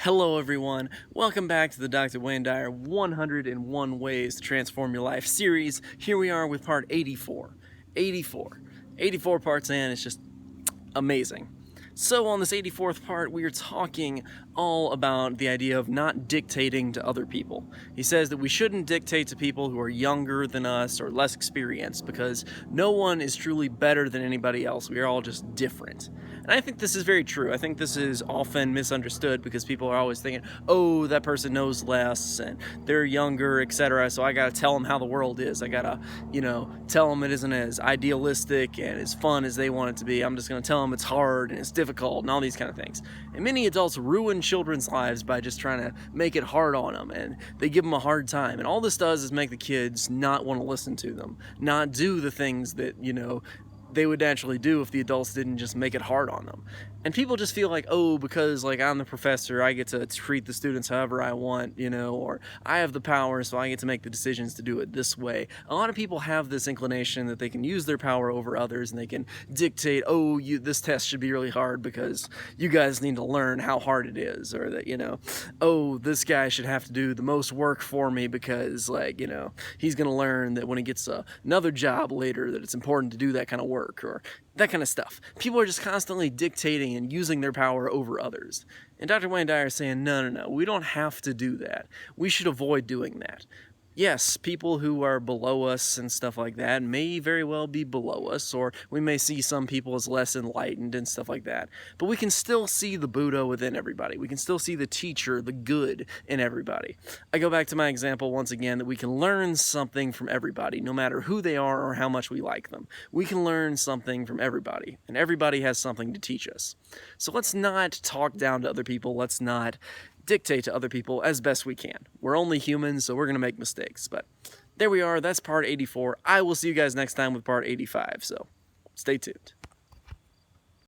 Hello everyone, welcome back to the Dr. Wayne Dyer 101 Ways to Transform Your Life series. Here we are with part 84. 84 parts in, it's just amazing. So on this 84th part, we are talking all about the idea of not dictating to other people. He says that we shouldn't dictate to people who are younger than us or less experienced because no one is truly better than anybody else. We are all just different. And I think this is very true. I think this is often misunderstood because people are always thinking, oh, that person knows less and they're younger, etc. So I gotta tell them how the world is. I gotta, tell them it isn't as idealistic and as fun as they want it to be. I'm just gonna tell them it's hard and it's difficult and all these kind of things. And many adults ruin children's lives by just trying to make it hard on them, and they give them a hard time. And all this does is make the kids not want to listen to them, not do the things that, they would naturally do if the adults didn't just make it hard on them. And people just feel like, oh, because I'm the professor, I get to treat the students however I want, or I have the power, so I get to make the decisions to do it this way. A lot of people have this inclination that they can use their power over others and they can dictate, oh, this test should be really hard because you guys need to learn how hard it is, or that, oh, this guy should have to do the most work for me because, he's going to learn that when he gets another job later that it's important to do that kind of work, or that kind of stuff. People are just constantly dictating and using their power over others. And Dr. Wayne Dyer is saying, no, we don't have to do that. We should avoid doing that. Yes, people who are below us and stuff like that may very well be below us, or we may see some people as less enlightened and stuff like that. But we can still see the Buddha within everybody. We can still see the teacher, the good in everybody. I go back to my example once again that we can learn something from everybody, no matter who they are or how much we like them. We can learn something from everybody, and everybody has something to teach us. So let's not talk down to other people. Let's not dictate to other people as best we can. We're only humans, so we're going to make mistakes. But there we are. That's part 84. I will see you guys next time with part 85, so stay tuned.